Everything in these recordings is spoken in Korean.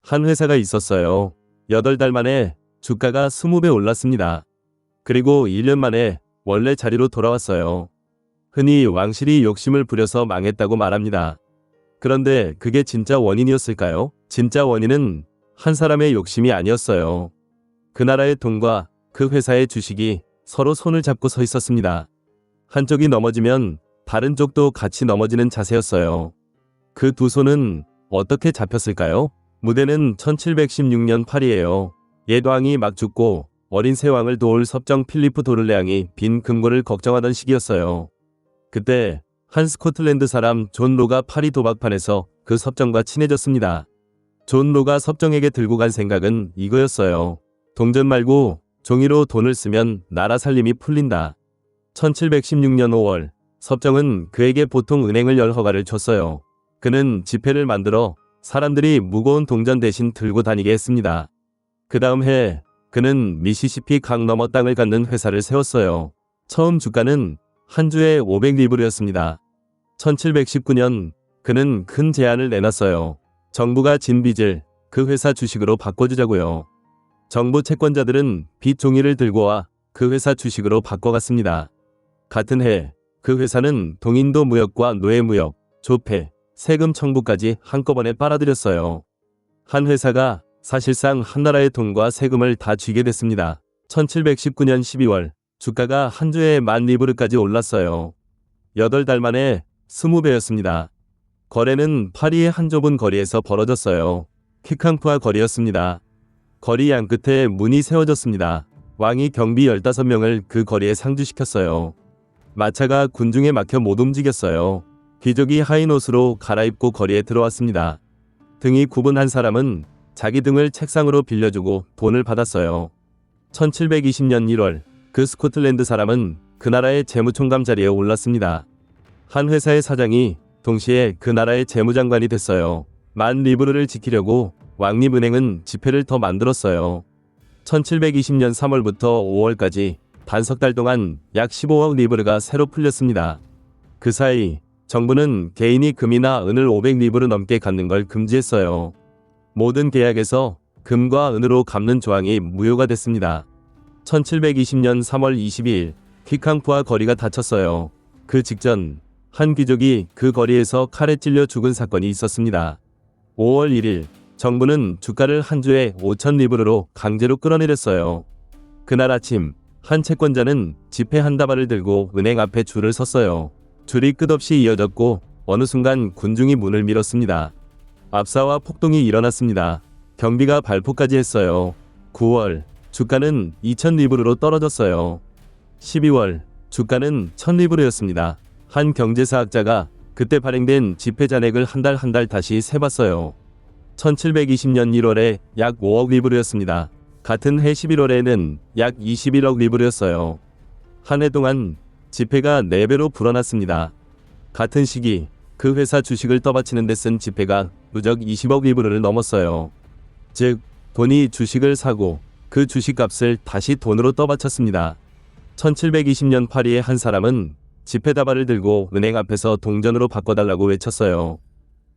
한 회사가 있었어요. 8달 만에 주가가 20배 올랐습니다. 그리고 1년 만에 원래 자리로 돌아왔어요. 흔히 왕실이 욕심을 부려서 망했다고 말합니다. 그런데 그게 진짜 원인이었을까요? 진짜 원인은 한 사람의 욕심이 아니었어요. 그 나라의 돈과 그 회사의 주식이 서로 손을 잡고 서 있었습니다. 한쪽이 넘어지면 다른 쪽도 같이 넘어지는 자세였어요. 그 두 손은 어떻게 잡혔을까요? 무대는 1716년 파리예요. 옛 왕이 막 죽고 어린 새 왕을 도울 섭정 필리프 도를레앙이 빈 금고를 걱정하던 시기였어요. 그때 한 스코틀랜드 사람 존 로가 파리 도박판에서 그 섭정과 친해졌습니다. 존 로가 섭정에게 들고 간 생각은 이거였어요. 동전 말고 종이로 돈을 쓰면 나라 살림이 풀린다. 1716년 5월 섭정은 그에게 보통 은행을 열 허가를 줬어요. 그는 지폐를 만들어 사람들이 무거운 동전 대신 들고 다니게 했습니다. 그 다음 해 그는 미시시피 강 너머 땅을 갖는 회사를 세웠어요. 처음 주가는 한 주에 500리브르였습니다. 1719년 그는 큰 제안을 내놨어요. 정부가 진 빚을 그 회사 주식으로 바꿔주자고요. 정부 채권자들은 빚 종이를 들고 와 그 회사 주식으로 바꿔갔습니다. 같은 해 그 회사는 동인도 무역과 노예 무역, 조폐, 세금 청구까지 한꺼번에 빨아들였어요. 한 회사가 사실상 한 나라의 돈과 세금을 다 쥐게 됐습니다. 1719년 12월 주가가 한 주에 10,000리브르까지 올랐어요. 8달 만에 20배였습니다. 거래는 파리의 한 좁은 거리에서 벌어졌어요. 퀴캉푸아 거리였습니다. 거리 양끝에 문이 세워졌습니다. 왕이 경비 15명을 그 거리에 상주시켰어요. 마차가 군중에 막혀 못 움직였어요. 귀족이 하인 옷으로 갈아입고 거리에 들어왔습니다. 등이 굽은 한 사람은 자기 등을 책상으로 빌려주고 돈을 받았어요. 1720년 1월 그 스코틀랜드 사람은 그 나라의 재무총감 자리에 올랐습니다. 한 회사의 사장이 동시에 그 나라의 재무장관이 됐어요. 10,000리브르를 지키려고 왕립은행은 지폐를 더 만들었어요. 1720년 3월부터 5월까지 단석 달 동안 약 15억 리브르가 새로 풀렸습니다. 그 사이 정부는 개인이 금이나 은을 500리브르 넘게 갖는 걸 금지했어요. 모든 계약에서 금과 은으로 갚는 조항이 무효가 됐습니다. 1720년 3월 22일 퀴캉푸아 거리가 닫혔어요. 그 직전 한 귀족이 그 거리에서 칼에 찔려 죽은 사건이 있었습니다. 5월 1일 정부는 주가를 한 주에 5,000리브르로 강제로 끌어내렸어요. 그날 아침 한 채권자는 지폐 한 다발을 들고 은행 앞에 줄을 섰어요. 줄이 끝없이 이어졌고 어느 순간 군중이 문을 밀었습니다. 압사와 폭동이 일어났습니다. 경비가 발포까지 했어요. 9월 주가는 2,000리브르로 떨어졌어요. 12월 주가는 1,000리브르였습니다. 한 경제사학자가 그때 발행된 지폐 잔액을 한 달 다시 세봤어요. 1720년 1월에 약 5억 리브르였습니다. 같은 해 11월에는 약 21억 리브르였어요. 한 해 동안 지폐가 4배로 불어났습니다. 같은 시기 그 회사 주식을 떠받치는 데 쓴 지폐가 누적 20억 리브르를 넘었어요. 즉 돈이 주식을 사고 그 주식값을 다시 돈으로 떠받쳤습니다. 1720년 파리의 한 사람은 지폐 다발을 들고 은행 앞에서 동전으로 바꿔달라고 외쳤어요.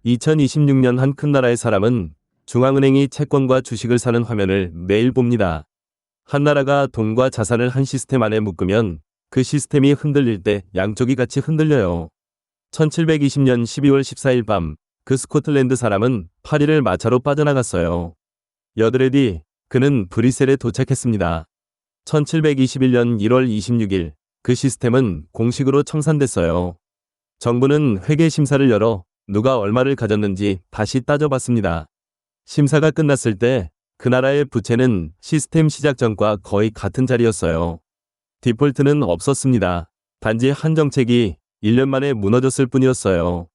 2026년 한 큰 나라의 사람은 중앙은행이 채권과 주식을 사는 화면을 매일 봅니다. 한 나라가 돈과 자산을 한 시스템 안에 묶으면 그 시스템이 흔들릴 때 양쪽이 같이 흔들려요. 1720년 12월 14일 밤 그 스코틀랜드 사람은 파리를 마차로 빠져나갔어요. 8일 뒤 그는 브뤼셀에 도착했습니다. 1721년 1월 26일 그 시스템은 공식으로 청산됐어요. 정부는 회계 심사를 열어 누가 얼마를 가졌는지 다시 따져봤습니다. 심사가 끝났을 때 그 나라의 부채는 시스템 시작 전과 거의 같은 자리였어요. 디폴트는 없었습니다. 단지 한 정책이 1년 만에 무너졌을 뿐이었어요.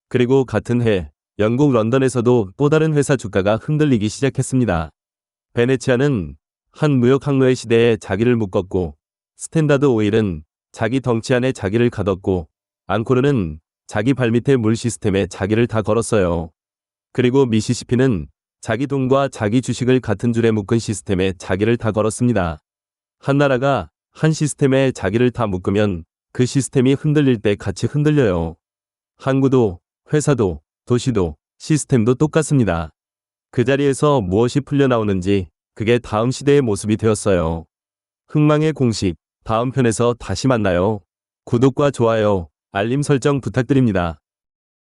그리고 같은 해 영국 런던에서도 또 다른 회사 주가가 흔들리기 시작했습니다. 베네치아는 한 무역 항로의 시대에 자기를 묶었고, 스탠다드 오일은 자기 덩치 안에 자기를 가뒀고, 앙코르는 자기 발밑에 물 시스템에 자기를 다 걸었어요. 그리고 미시시피는 자기 돈과 자기 주식을 같은 줄에 묶은 시스템에 자기를 다 걸었습니다. 한 나라가 한 시스템에 자기를 다 묶으면 그 시스템이 흔들릴 때 같이 흔들려요. 항구도, 회사도, 도시도, 시스템도 똑같습니다. 그 자리에서 무엇이 풀려나오는지 그게 다음 시대의 모습이 되었어요. 흥망의 공식, 다음 편에서 다시 만나요. 구독과 좋아요, 알림 설정 부탁드립니다.